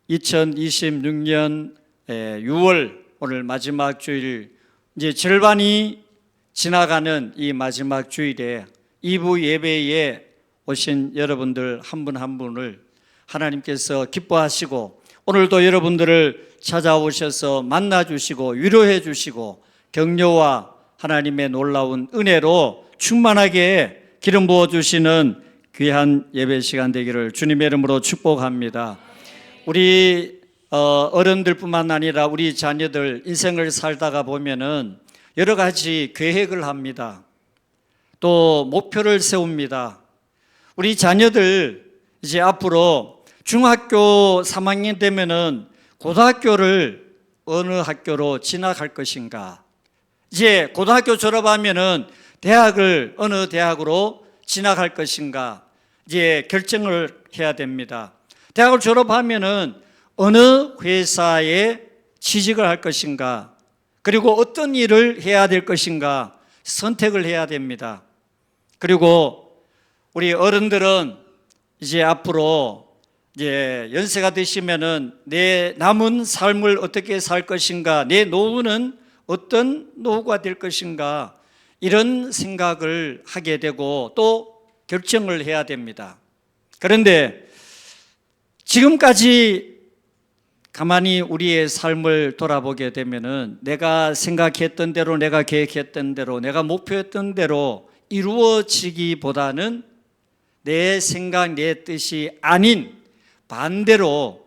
2026년 6월 오늘 마지막 주일, 이제 절반이 지나가는 이 마지막 주일에 2부 예배에 오신 여러분들 한 분 한 분을 하나님께서 기뻐하시고 오늘도 여러분들을 찾아오셔서 만나주시고 위로해 주시고 격려와 하나님의 놀라운 은혜로 충만하게 기름 부어주시는 귀한 예배 시간 되기를 주님의 이름으로 축복합니다. 우리 어른들뿐만 아니라 우리 자녀들 인생을 살다가 보면은 여러 가지 계획을 합니다. 또 목표를 세웁니다. 우리 자녀들 이제 앞으로 중학교 3학년 되면은 고등학교를 어느 학교로 진학할 것인가, 이제 고등학교 졸업하면은 대학을 어느 대학으로 진학할 것인가 이제 결정을 해야 됩니다. 대학을 졸업하면은 어느 회사에 취직을 할 것인가, 그리고 어떤 일을 해야 될 것인가 선택을 해야 됩니다. 그리고 우리 어른들은 이제 앞으로 이제 연세가 되시면은 내 남은 삶을 어떻게 살 것인가, 내 노후는 어떤 노후가 될 것인가, 이런 생각을 하게 되고 또 결정을 해야 됩니다. 그런데 지금까지 가만히 우리의 삶을 돌아보게 되면은 내가 생각했던 대로, 내가 계획했던 대로, 내가 목표했던 대로 이루어지기보다는 내 생각, 내 뜻이 아닌 반대로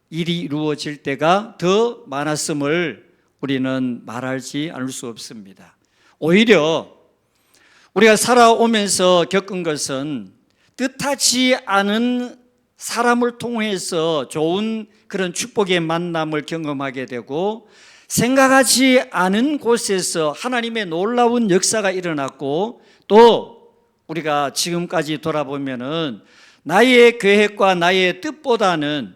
일이 이루어질 때가 더 많았음을 우리는 말하지 않을 수 없습니다. 오히려 우리가 살아오면서 겪은 것은 뜻하지 않은 사람을 통해서 좋은 그런 축복의 만남을 경험하게 되고, 생각하지 않은 곳에서 하나님의 놀라운 역사가 일어났고, 또 우리가 지금까지 돌아보면은 나의 계획과 나의 뜻보다는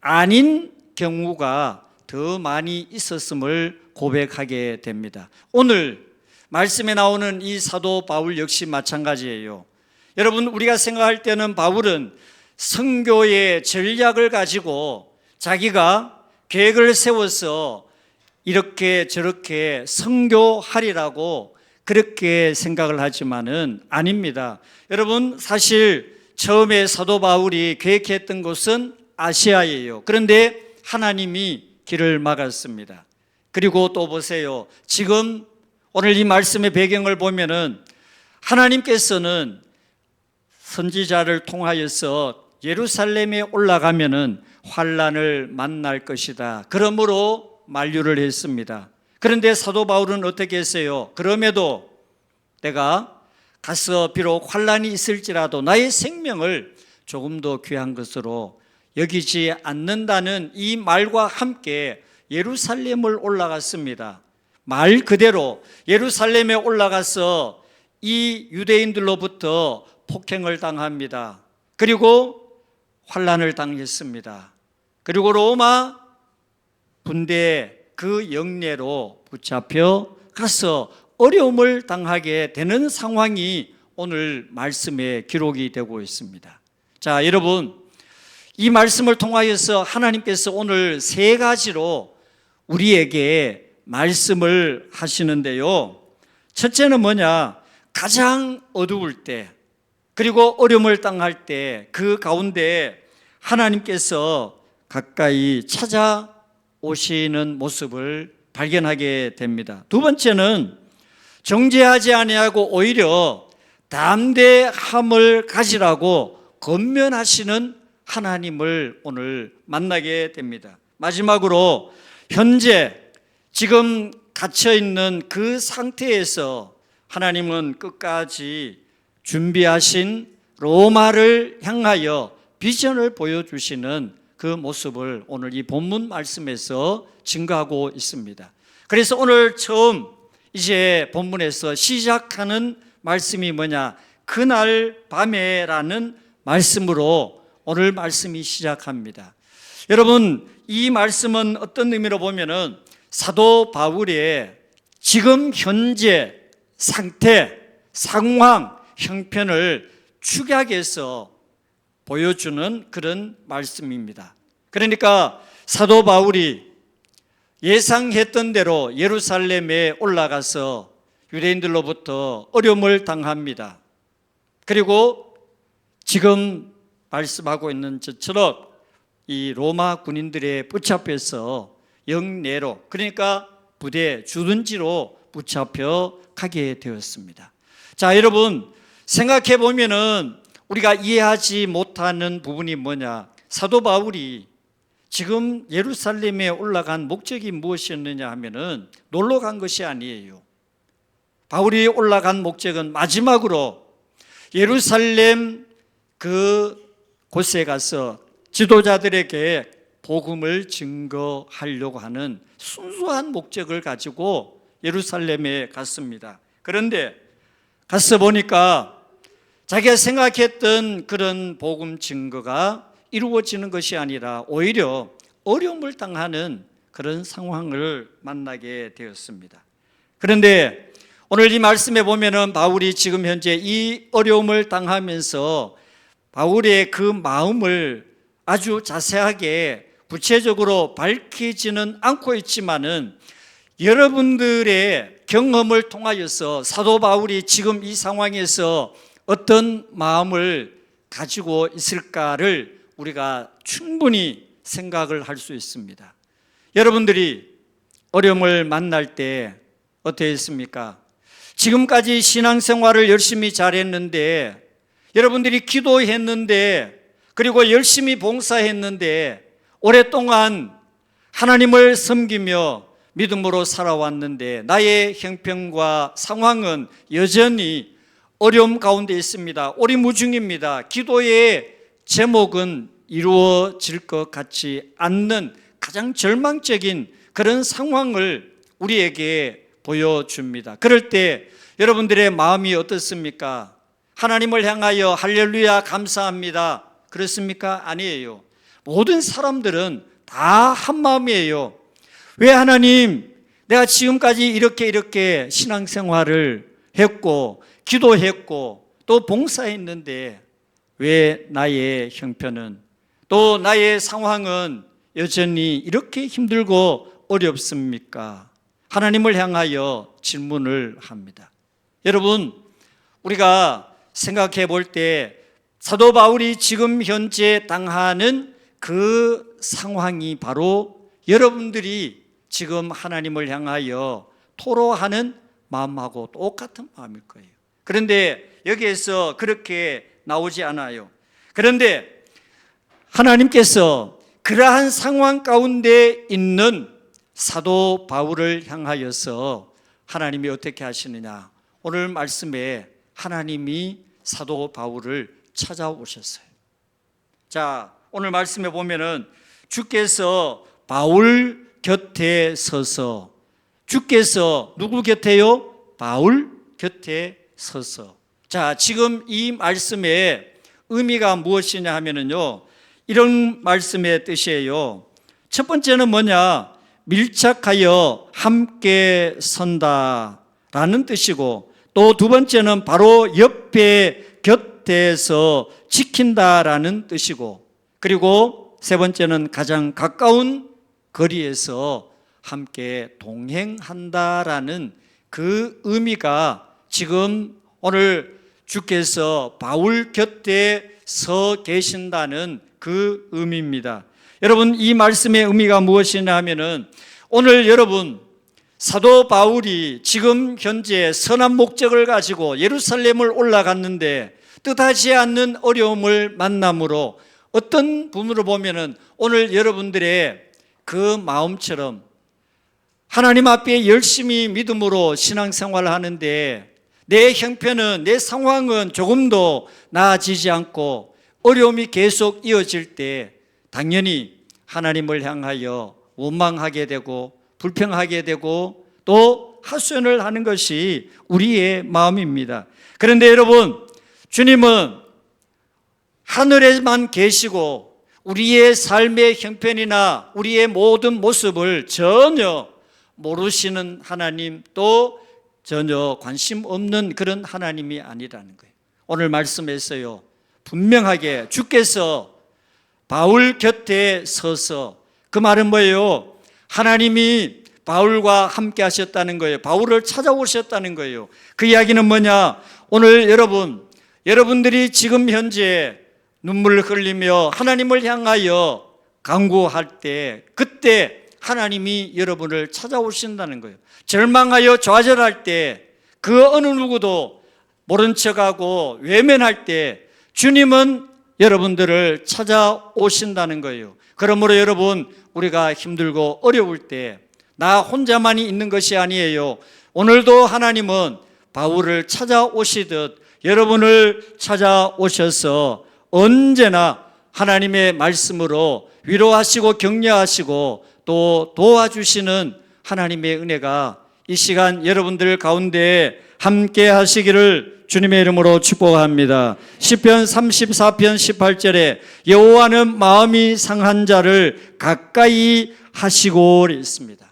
아닌 경우가 더 많이 있었음을 고백하게 됩니다. 오늘 말씀에 나오는 이 사도 바울 역시 마찬가지예요. 여러분, 우리가 생각할 때는 바울은 선교의 전략을 가지고 자기가 계획을 세워서 이렇게 저렇게 선교하리라고 그렇게 생각을 하지만은 아닙니다. 여러분, 사실 처음에 사도 바울이 계획했던 곳은 아시아예요. 그런데 하나님이 길을 막았습니다. 그리고 또 보세요. 지금 오늘 이 말씀의 배경을 보면은 하나님께서는 선지자를 통하여서 예루살렘에 올라가면은 환난을 만날 것이다, 그러므로 만류를 했습니다. 그런데 사도 바울은 어떻게 했어요? 그럼에도 내가 가서 비록 환난이 있을지라도 나의 생명을 조금 더 귀한 것으로 여기지 않는다는 이 말과 함께 예루살렘을 올라갔습니다. 말 그대로 예루살렘에 올라가서 이 유대인들로부터 폭행을 당합니다. 그리고 환난을 당했습니다. 그리고 로마 군대 그 영내로 붙잡혀 가서 어려움을 당하게 되는 상황이 오늘 말씀에 기록이 되고 있습니다. 자, 여러분, 이 말씀을 통하여서 하나님께서 오늘 세 가지로 우리에게 말씀을 하시는데요. 첫째는 뭐냐? 가장 어두울 때, 그리고 어려움을 당할 때 그 가운데 하나님께서 가까이 찾아오시는 모습을 발견하게 됩니다. 두 번째는 정죄하지 아니하고 오히려 담대함을 가지라고 권면하시는 하나님을 오늘 만나게 됩니다. 마지막으로 현재 지금 갇혀있는 그 상태에서 하나님은 끝까지 준비하신 로마를 향하여 비전을 보여주시는 그 모습을 오늘 이 본문 말씀에서 증거하고 있습니다. 그래서 오늘 처음 이제 본문에서 시작하는 말씀이 뭐냐? 그날 밤에라는 말씀으로 오늘 말씀이 시작합니다. 여러분, 이 말씀은 어떤 의미로 보면은 사도 바울의 지금 현재 상태, 상황, 형편을 축약해서 보여주는 그런 말씀입니다. 그러니까 사도 바울이 예상했던 대로 예루살렘에 올라가서 유대인들로부터 어려움을 당합니다. 그리고 지금 말씀하고 있는 것처럼 이 로마 군인들의 붙잡혀서 영내로, 그러니까 부대 주둔지로 붙잡혀 가게 되었습니다. 자, 여러분 생각해 보면은 우리가 이해하지 못하는 부분이 뭐냐? 사도 바울이 지금 예루살렘에 올라간 목적이 무엇이었느냐 하면은 놀러 간 것이 아니에요. 바울이 올라간 목적은 마지막으로 예루살렘 그 곳에 가서 지도자들에게 복음을 증거하려고 하는 순수한 목적을 가지고 예루살렘에 갔습니다. 그런데 가서 보니까 자기가 생각했던 그런 복음 증거가 이루어지는 것이 아니라 오히려 어려움을 당하는 그런 상황을 만나게 되었습니다. 그런데 오늘 이 말씀에 보면은 바울이 지금 현재 이 어려움을 당하면서 바울의 그 마음을 아주 자세하게 구체적으로 밝히지는 않고 있지만은 여러분들의 경험을 통하여서 사도 바울이 지금 이 상황에서 어떤 마음을 가지고 있을까를 우리가 충분히 생각을 할 수 있습니다. 여러분들이 어려움을 만날 때 어떠했습니까? 지금까지 신앙생활을 열심히 잘했는데, 여러분들이 기도했는데, 그리고 열심히 봉사했는데, 오랫동안 하나님을 섬기며 믿음으로 살아왔는데 나의 형편과 상황은 여전히 어려움 가운데 있습니다. 오리무중입니다. 기도의 제목은 이루어질 것 같지 않는 가장 절망적인 그런 상황을 우리에게 보여줍니다. 그럴 때 여러분들의 마음이 어떻습니까? 하나님을 향하여 할렐루야 감사합니다, 그렇습니까? 아니에요. 모든 사람들은 다 한마음이에요. 왜 하나님, 내가 지금까지 이렇게 신앙생활을 했고 기도했고 또 봉사했는데 왜 나의 형편은, 또 나의 상황은 여전히 이렇게 힘들고 어렵습니까? 하나님을 향하여 질문을 합니다. 여러분, 우리가 생각해 볼 때 사도 바울이 지금 현재 당하는 그 상황이 바로 여러분들이 지금 하나님을 향하여 토로하는 마음하고 똑같은 마음일 거예요. 그런데 여기에서 그렇게 나오지 않아요. 그런데 하나님께서 그러한 상황 가운데 있는 사도 바울을 향하여서 하나님이 어떻게 하시느냐? 오늘 말씀에 하나님이 사도 바울을 찾아오셨어요. 자, 오늘 말씀에 보면은 주께서 바울 곁에 서서, 주께서 누구 곁에요? 바울 곁에 서서. 자, 지금 이 말씀의 의미가 무엇이냐 하면은요, 이런 말씀의 뜻이에요. 첫 번째는 뭐냐? 밀착하여 함께 선다라는 뜻이고, 또 두 번째는 바로 옆에 곁에서 지킨다라는 뜻이고, 그리고 세 번째는 가장 가까운 거리에서 함께 동행한다라는 그 의미가 지금 오늘 주께서 바울 곁에 서 계신다는 그 의미입니다. 여러분, 이 말씀의 의미가 무엇이냐 하면은 오늘 여러분, 사도 바울이 지금 현재 선한 목적을 가지고 예루살렘을 올라갔는데 뜻하지 않는 어려움을 만남으로 어떤 부분으로 보면은 오늘 여러분들의 그 마음처럼 하나님 앞에 열심히 믿음으로 신앙생활을 하는데 내 형편은, 내 상황은 조금도 나아지지 않고 어려움이 계속 이어질 때 당연히 하나님을 향하여 원망하게 되고 불평하게 되고 또 하소연을 하는 것이 우리의 마음입니다. 그런데 여러분, 주님은 하늘에만 계시고 우리의 삶의 형편이나 우리의 모든 모습을 전혀 모르시는 하나님, 또 전혀 관심 없는 그런 하나님이 아니라는 거예요. 오늘 말씀에서요, 분명하게 주께서 바울 곁에 서서, 그 말은 뭐예요? 하나님이 바울과 함께 하셨다는 거예요. 바울을 찾아오셨다는 거예요. 그 이야기는 뭐냐? 오늘 여러분들이 지금 현재 눈물을 흘리며 하나님을 향하여 간구할 때, 그때 하나님이 여러분을 찾아오신다는 거예요. 절망하여 좌절할 때, 그 어느 누구도 모른 척하고 외면할 때 주님은 여러분들을 찾아오신다는 거예요. 그러므로 여러분, 우리가 힘들고 어려울 때 나 혼자만이 있는 것이 아니에요. 오늘도 하나님은 바울을 찾아오시듯 여러분을 찾아오셔서 언제나 하나님의 말씀으로 위로하시고 격려하시고 또 도와주시는 하나님의 은혜가 이 시간 여러분들 가운데 함께 하시기를 주님의 이름으로 축복합니다. 시편 34편 18절에 여호와는 마음이 상한 자를 가까이 하시고 있습니다.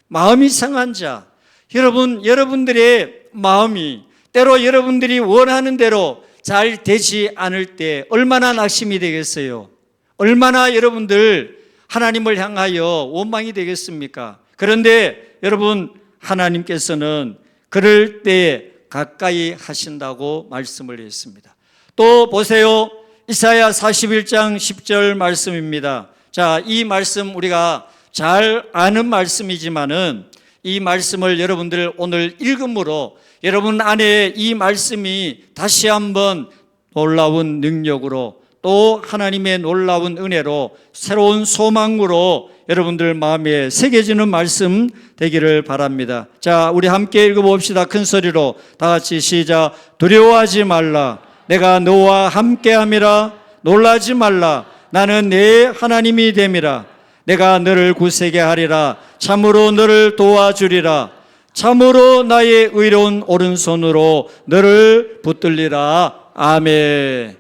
마음이 상한 자, 여러분들의 마음이 때로 여러분들이 원하는 대로 잘 되지 않을 때 얼마나 낙심이 되겠어요? 얼마나 여러분들 하나님을 향하여 원망이 되겠습니까? 그런데 여러분, 하나님께서는 그럴 때 가까이 하신다고 말씀을 했습니다. 또 보세요. 이사야 41장 10절 말씀입니다. 자, 이 말씀 우리가 잘 아는 말씀이지만은 이 말씀을 여러분들 오늘 읽음으로 여러분 안에 이 말씀이 다시 한번 놀라운 능력으로 또 하나님의 놀라운 은혜로 새로운 소망으로 여러분들 마음에 새겨지는 말씀 되기를 바랍니다. 자, 우리 함께 읽어봅시다. 큰 소리로 다 같이 시작. 두려워하지 말라. 내가 너와 함께함이라. 놀라지 말라. 나는 내 하나님이 됨이라. 내가 너를 굳세게 하리라. 참으로 너를 도와주리라. 참으로 나의 의로운 오른손으로 너를 붙들리라. 아멘.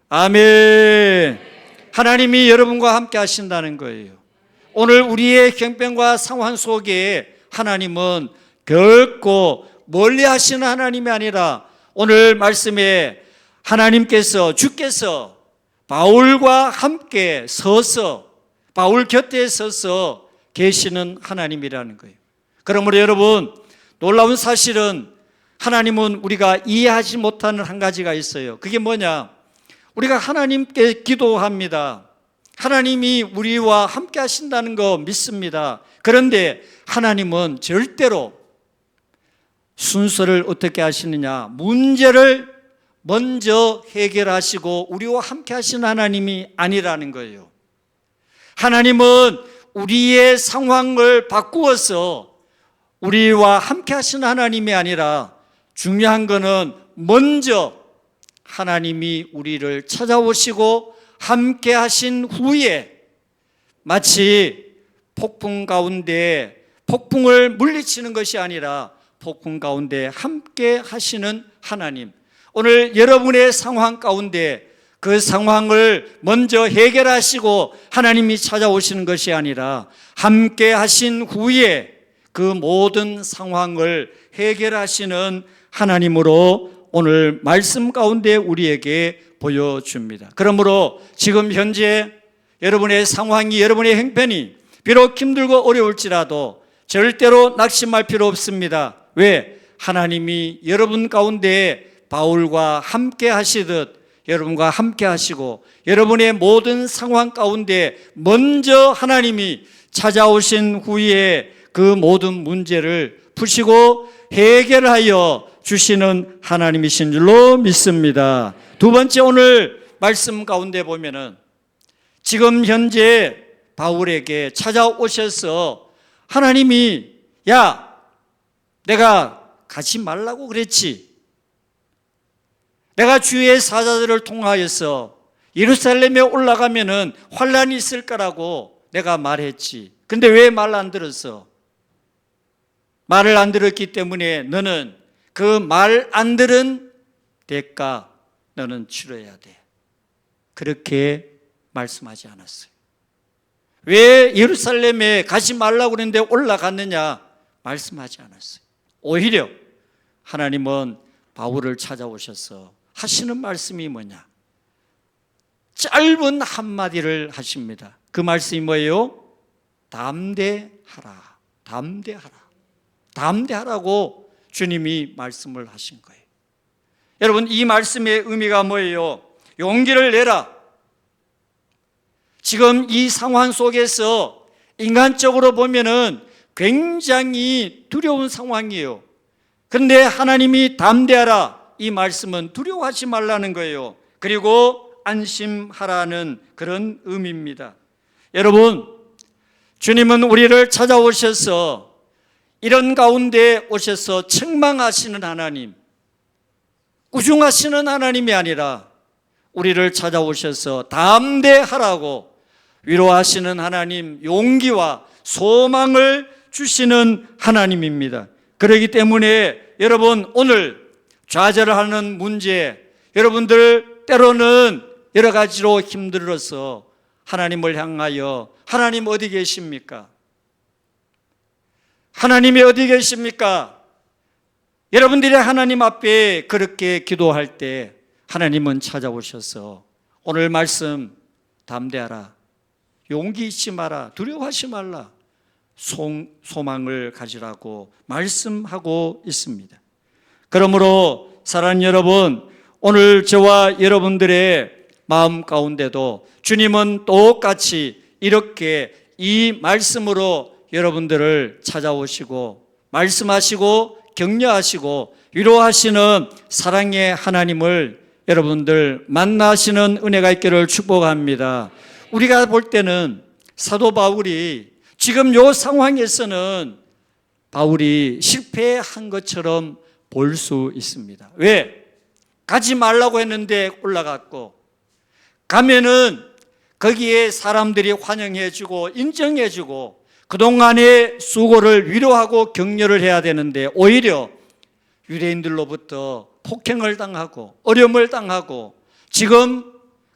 아멘. 하나님이 여러분과 함께 하신다는 거예요. 오늘 우리의 형편과 상황 속에 하나님은 결코 멀리 하시는 하나님이 아니라 오늘 말씀에 하나님께서, 주께서 바울과 함께 서서, 바울 곁에 서서 계시는 하나님이라는 거예요. 그러므로 여러분, 놀라운 사실은 하나님은 우리가 이해하지 못하는 한 가지가 있어요. 그게 뭐냐? 우리가 하나님께 기도합니다. 하나님이 우리와 함께 하신다는 거 믿습니다. 그런데 하나님은 절대로 순서를 어떻게 하시느냐? 문제를 먼저 해결하시고 우리와 함께 하시는 하나님이 아니라는 거예요. 하나님은 우리의 상황을 바꾸어서 우리와 함께 하시는 하나님이 아니라 중요한 것은 먼저 하나님이 우리를 찾아오시고 함께 하신 후에 마치 폭풍 가운데 폭풍을 물리치는 것이 아니라 폭풍 가운데 함께 하시는 하나님, 오늘 여러분의 상황 가운데 그 상황을 먼저 해결하시고 하나님이 찾아오시는 것이 아니라 함께 하신 후에 그 모든 상황을 해결하시는 하나님으로 오늘 말씀 가운데 우리에게 보여줍니다. 그러므로 지금 현재 여러분의 상황이, 여러분의 형편이 비록 힘들고 어려울지라도 절대로 낙심할 필요 없습니다. 왜? 하나님이 여러분 가운데 바울과 함께 하시듯 여러분과 함께 하시고 여러분의 모든 상황 가운데 먼저 하나님이 찾아오신 후에 그 모든 문제를 푸시고 해결하여 주시는 하나님이신 줄로 믿습니다. 두 번째, 오늘 말씀 가운데 보면은 지금 현재 바울에게 찾아오셔서 하나님이, 야, 내가 가지 말라고 그랬지. 내가 주의 사자들을 통하여서 예루살렘에 올라가면은 환란이 있을 거라고 내가 말했지. 근데 왜 말 안 들었어? 말을 안 들었기 때문에 너는 그 말 안 들은 대가 너는 치러야 돼. 그렇게 말씀하지 않았어요. 왜 예루살렘에 가지 말라고 그랬는데 올라갔느냐? 말씀하지 않았어요. 오히려 하나님은 바울을 찾아오셔서 하시는 말씀이 뭐냐? 짧은 한마디를 하십니다. 그 말씀이 뭐예요? 담대하라. 담대하라. 담대하라고 주님이 말씀을 하신 거예요. 여러분, 이 말씀의 의미가 뭐예요? 용기를 내라. 지금 이 상황 속에서 인간적으로 보면은 굉장히 두려운 상황이에요. 그런데 하나님이 담대하라, 이 말씀은 두려워하지 말라는 거예요. 그리고 안심하라는 그런 의미입니다. 여러분, 주님은 우리를 찾아오셔서 이런 가운데 오셔서 책망하시는 하나님, 꾸중하시는 하나님이 아니라 우리를 찾아오셔서 담대하라고 위로하시는 하나님, 용기와 소망을 주시는 하나님입니다. 그렇기 때문에 여러분, 오늘 좌절하는 문제, 여러분들 때로는 여러 가지로 힘들어서 하나님을 향하여 하나님 어디 계십니까? 하나님이 어디 계십니까? 여러분들이 하나님 앞에 그렇게 기도할 때 하나님은 찾아오셔서 오늘 말씀 담대하라, 용기 잊지 마라, 두려워하지 말라, 소망을 가지라고 말씀하고 있습니다. 그러므로 사랑하는 여러분, 오늘 저와 여러분들의 마음 가운데도 주님은 똑같이 이렇게 이 말씀으로 여러분들을 찾아오시고 말씀하시고 격려하시고 위로하시는 사랑의 하나님을 여러분들 만나시는 은혜가 있기를 축복합니다. 우리가 볼 때는 사도 바울이 지금 이 상황에서는 바울이 실패한 것처럼 볼 수 있습니다. 왜? 가지 말라고 했는데 올라갔고, 가면은 거기에 사람들이 환영해주고 인정해주고 그동안의 수고를 위로하고 격려를 해야 되는데 오히려 유대인들로부터 폭행을 당하고 어려움을 당하고 지금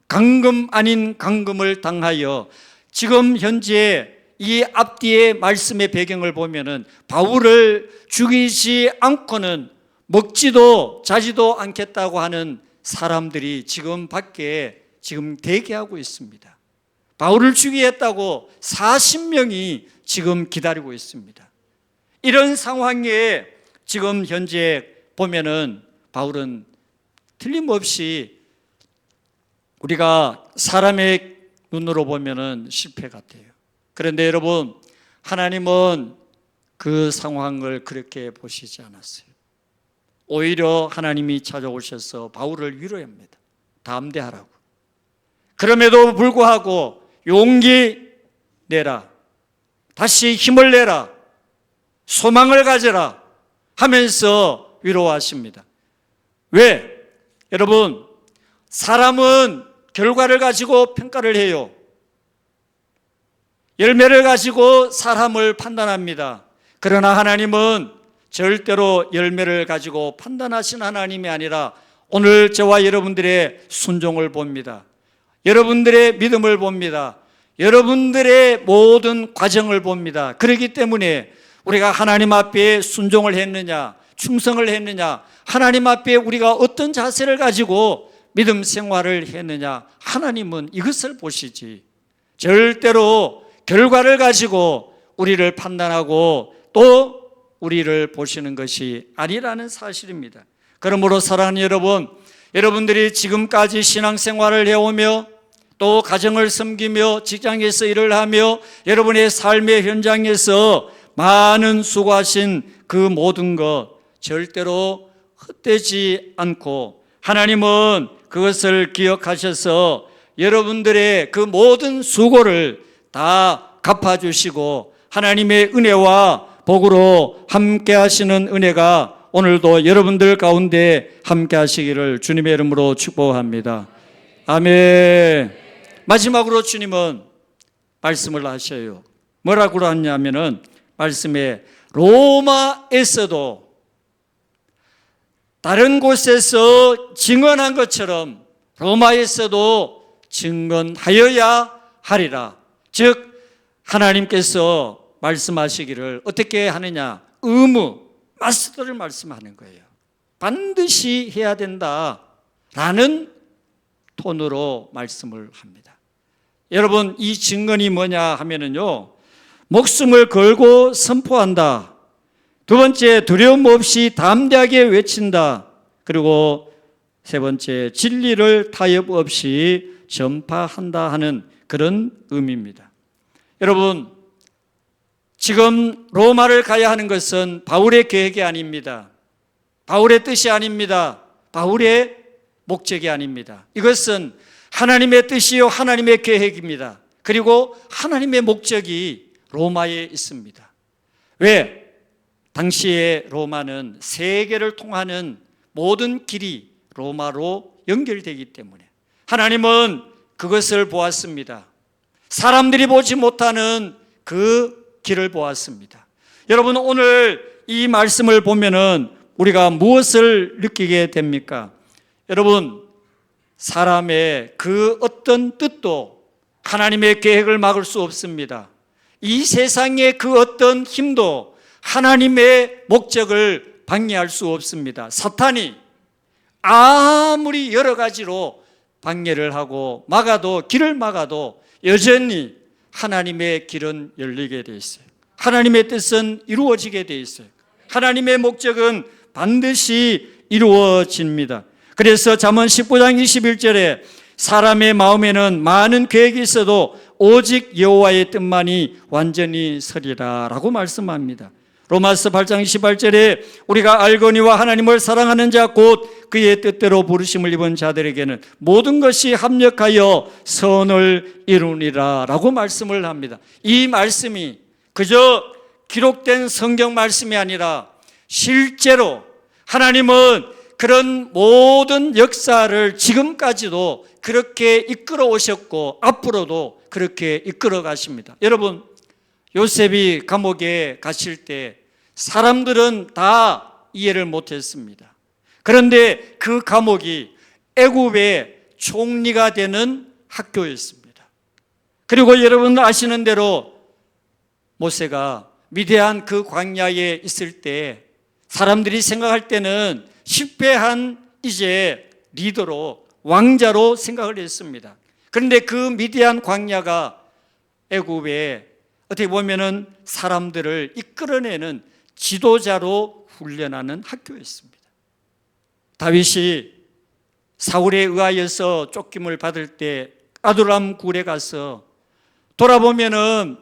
강금 아닌 강금을 당하여 지금 현재 이 앞뒤의 말씀의 배경을 보면은 바울을 죽이지 않고는 먹지도 자지도 않겠다고 하는 사람들이 지금 밖에 지금 대기하고 있습니다. 바울을 죽이겠다고 40명이 지금 기다리고 있습니다. 이런 상황에 지금 현재 보면은 바울은 틀림없이 우리가 사람의 눈으로 보면은 실패 같아요. 그런데 여러분, 하나님은 그 상황을 그렇게 보시지 않았어요. 오히려 하나님이 찾아오셔서 바울을 위로합니다. 담대하라고. 그럼에도 불구하고 용기 내라, 다시 힘을 내라, 소망을 가져라 하면서 위로하십니다. 왜? 여러분, 사람은 결과를 가지고 평가를 해요. 열매를 가지고 사람을 판단합니다. 그러나 하나님은 절대로 열매를 가지고 판단하신 하나님이 아니라 오늘 저와 여러분들의 순종을 봅니다. 여러분들의 믿음을 봅니다. 여러분들의 모든 과정을 봅니다. 그렇기 때문에 우리가 하나님 앞에 순종을 했느냐, 충성을 했느냐, 하나님 앞에 우리가 어떤 자세를 가지고 믿음 생활을 했느냐, 하나님은 이것을 보시지 절대로 결과를 가지고 우리를 판단하고 또 우리를 보시는 것이 아니라는 사실입니다. 그러므로 사랑하는 여러분, 여러분들이 지금까지 신앙생활을 해오며 또 가정을 섬기며 직장에서 일을 하며 여러분의 삶의 현장에서 많은 수고하신 그 모든 것 절대로 헛되지 않고 하나님은 그것을 기억하셔서 여러분들의 그 모든 수고를 다 갚아주시고 하나님의 은혜와 복으로 함께 하시는 은혜가 오늘도 여러분들 가운데 함께 하시기를 주님의 이름으로 축복합니다. 아멘. 마지막으로 주님은 말씀을 하셔요. 뭐라고 하냐면은 말씀에 로마에서도 다른 곳에서 증언한 것처럼 로마에서도 증언하여야 하리라. 즉 하나님께서 말씀하시기를 어떻게 하느냐, 의무, 마스터를 말씀하는 거예요. 반드시 해야 된다라는 톤으로 말씀을 합니다. 여러분, 이 증언이 뭐냐 하면은요, 목숨을 걸고 선포한다. 두 번째, 두려움 없이 담대하게 외친다. 그리고 세 번째, 진리를 타협 없이 전파한다 하는 그런 의미입니다. 여러분, 지금 로마를 가야 하는 것은 바울의 계획이 아닙니다. 바울의 뜻이 아닙니다. 바울의 목적이 아닙니다. 이것은 하나님의 뜻이요 하나님의 계획입니다. 그리고 하나님의 목적이 로마에 있습니다. 왜? 당시에 로마는 세계를 통하는 모든 길이 로마로 연결되기 때문에 하나님은 그것을 보았습니다. 사람들이 보지 못하는 그 길을 보았습니다. 여러분, 오늘 이 말씀을 보면은 우리가 무엇을 느끼게 됩니까? 여러분, 사람의 그 어떤 뜻도 하나님의 계획을 막을 수 없습니다. 이 세상의 그 어떤 힘도 하나님의 목적을 방해할 수 없습니다. 사탄이 아무리 여러 가지로 방해를 하고 막아도, 길을 막아도 여전히 하나님의 길은 열리게 되어 있어요. 하나님의 뜻은 이루어지게 되어 있어요. 하나님의 목적은 반드시 이루어집니다. 그래서 잠언 19장 21절에 사람의 마음에는 많은 계획이 있어도 오직 여호와의 뜻만이 완전히 서리라 라고 말씀합니다. 로마서 8장 28절에 우리가 알거니와 하나님을 사랑하는 자 곧 그의 뜻대로 부르심을 입은 자들에게는 모든 것이 합력하여 선을 이루니라 라고 말씀을 합니다. 이 말씀이 그저 기록된 성경 말씀이 아니라 실제로 하나님은 그런 모든 역사를 지금까지도 그렇게 이끌어 오셨고 앞으로도 그렇게 이끌어 가십니다. 여러분, 요셉이 감옥에 갇힐 때 사람들은 다 이해를 못했습니다. 그런데 그 감옥이 애굽의 총리가 되는 학교였습니다. 그리고 여러분 아시는 대로 모세가 미디안 그 광야에 있을 때 사람들이 생각할 때는 실패한 이제 리더로, 왕자로 생각을 했습니다. 그런데 그 미디안 광야가 애굽에 어떻게 보면은 사람들을 이끌어내는 지도자로 훈련하는 학교였습니다. 다윗이 사울에 의하여서 쫓김을 받을 때 아둘람 굴에 가서 돌아보면은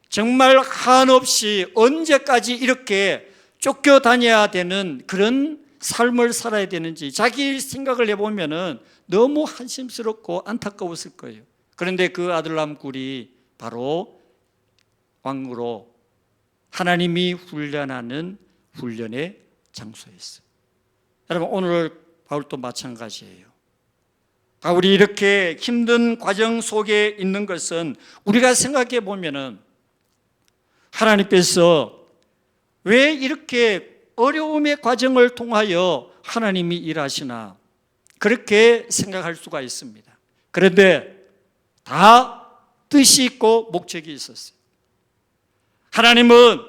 정말 한없이 언제까지 이렇게 쫓겨다녀야 되는 그런 삶을 살아야 되는지 자기 생각을 해보면은 너무 한심스럽고 안타까웠을 거예요. 그런데 그 아둘람 굴이 바로 왕으로 하나님이 훈련하는 훈련의 장소였어요. 여러분, 오늘 바울도 마찬가지예요. 바울이 이렇게 힘든 과정 속에 있는 것은 우리가 생각해 보면은 하나님께서 왜 이렇게 어려움의 과정을 통하여 하나님이 일하시나 그렇게 생각할 수가 있습니다. 그런데 다 뜻이 있고 목적이 있었어요. 하나님은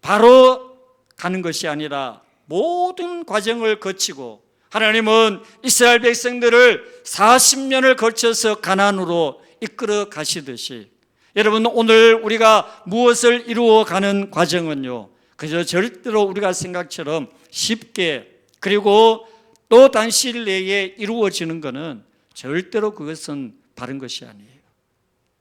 바로 가는 것이 아니라 모든 과정을 거치고 하나님은 이스라엘 백성들을 40년을 거쳐서 가나안으로 이끌어 가시듯이 여러분, 오늘 우리가 무엇을 이루어가는 과정은요, 그저 절대로 우리가 생각처럼 쉽게 그리고 또 단시일 내에 이루어지는 것은 절대로 그것은 바른 것이 아니에요.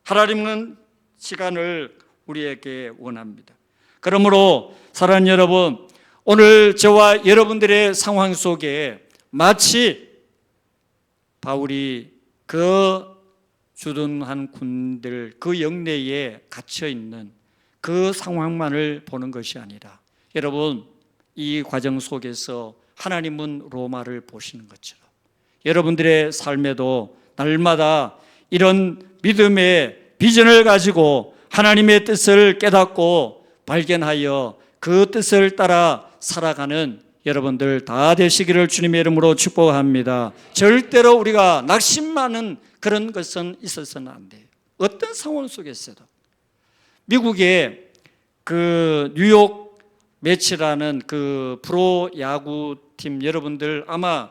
하나님은 시간을 우리에게 원합니다. 그러므로 사랑하는 여러분, 오늘 저와 여러분들의 상황 속에 마치 바울이 그 주둔한 군들 그 영내에 갇혀있는 그 상황만을 보는 것이 아니라 여러분, 이 과정 속에서 하나님은 로마를 보시는 것처럼 여러분들의 삶에도 날마다 이런 믿음의 비전을 가지고 하나님의 뜻을 깨닫고 발견하여 그 뜻을 따라 살아가는 여러분들 다 되시기를 주님의 이름으로 축복합니다. 절대로 우리가 낙심하는 그런 것은 있어서는 안 돼요. 어떤 상황 속에서도. 미국의 그 뉴욕 매치라는 그 프로 야구팀 여러분들 아마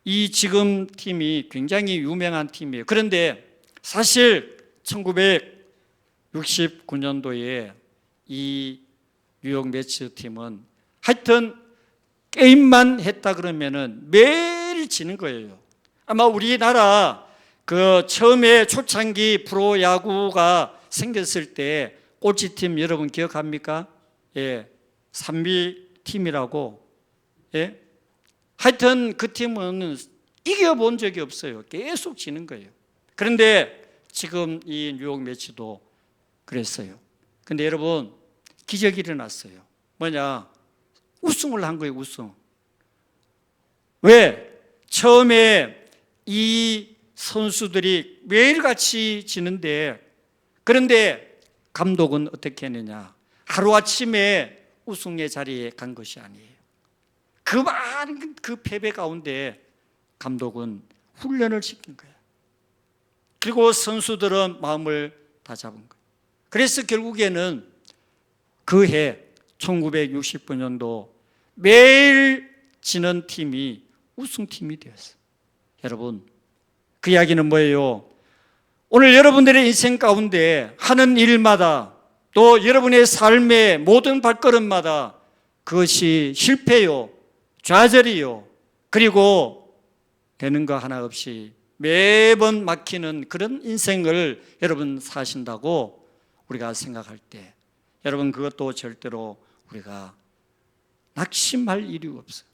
이 지금 팀이 굉장히 유명한 팀이에요. 그런데 사실 1969년도에 이 뉴욕 매츠 팀은 하여튼 게임만 했다 그러면은 매일 지는 거예요. 아마 우리나라 그 처음에 초창기 프로야구가 생겼을 때 꼴찌팀 여러분 기억합니까? 예, 삼미팀이라고. 예, 하여튼 그 팀은 이겨본 적이 없어요. 계속 지는 거예요. 그런데 지금 이 뉴욕 매치도 그랬어요. 근데 여러분 기적이 일어났어요. 뭐냐? 우승을 한 거예요. 우승. 왜? 처음에 이 선수들이 매일같이 지는데, 그런데 감독은 어떻게 했느냐? 하루아침에 우승의 자리에 간 것이 아니에요. 그 많은 그 패배 가운데 감독은 훈련을 시킨 거예요. 그리고 선수들은 마음을 다 잡은 거예요. 그래서 결국에는 그 해 1969년도 매일 지는 팀이 우승팀이 되었어요. 여러분, 그 이야기는 뭐예요? 오늘 여러분들의 인생 가운데 하는 일마다 또 여러분의 삶의 모든 발걸음마다 그것이 실패요, 좌절이요, 그리고 되는 거 하나 없이 매번 막히는 그런 인생을 여러분 사신다고 우리가 생각할 때, 여러분 그것도 절대로 우리가 낙심할 일이 없어요.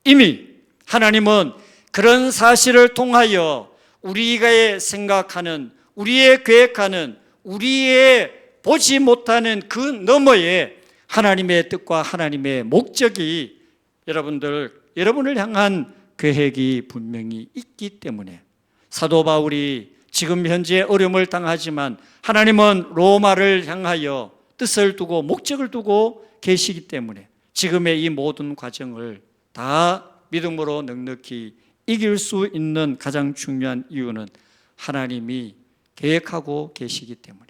이미 하나님은 그런 사실을 통하여 우리가 생각하는, 우리의 계획하는, 우리의 보지 못하는 그 너머에 하나님의 뜻과 하나님의 목적이 여러분을 향한 계획이 분명히 있기 때문에 사도 바울이 지금 현재 어려움을 당하지만 하나님은 로마를 향하여 뜻을 두고 목적을 두고 계시기 때문에 지금의 이 모든 과정을 다 믿음으로 넉넉히 이길 수 있는 가장 중요한 이유는 하나님이 계획하고 계시기 때문에,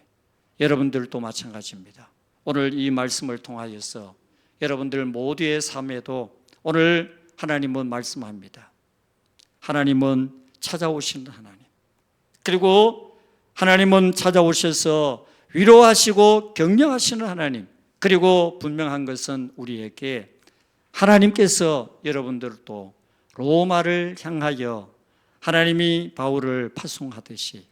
여러분들도 마찬가지입니다. 오늘 이 말씀을 통하여서 여러분들 모두의 삶에도 오늘 하나님은 말씀합니다. 하나님은 찾아오시는 하나님, 그리고 하나님은 찾아오셔서 위로하시고 격려하시는 하나님, 그리고 분명한 것은 우리에게 하나님께서 여러분들도 로마를 향하여 하나님이 바울을 파송하듯이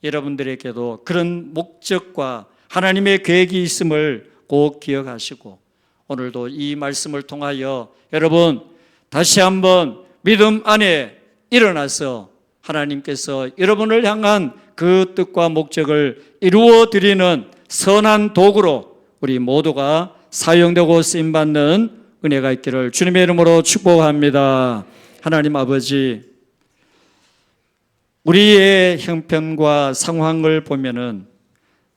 여러분들에게도 그런 목적과 하나님의 계획이 있음을 꼭 기억하시고, 오늘도 이 말씀을 통하여 여러분 다시 한번 믿음 안에 일어나서 하나님께서 여러분을 향한 그 뜻과 목적을 이루어 드리는 선한 도구로 우리 모두가 사용되고 쓰임받는 은혜가 있기를 주님의 이름으로 축복합니다. 하나님 아버지, 우리의 형편과 상황을 보면은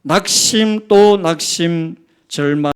낙심 또 낙심, 절망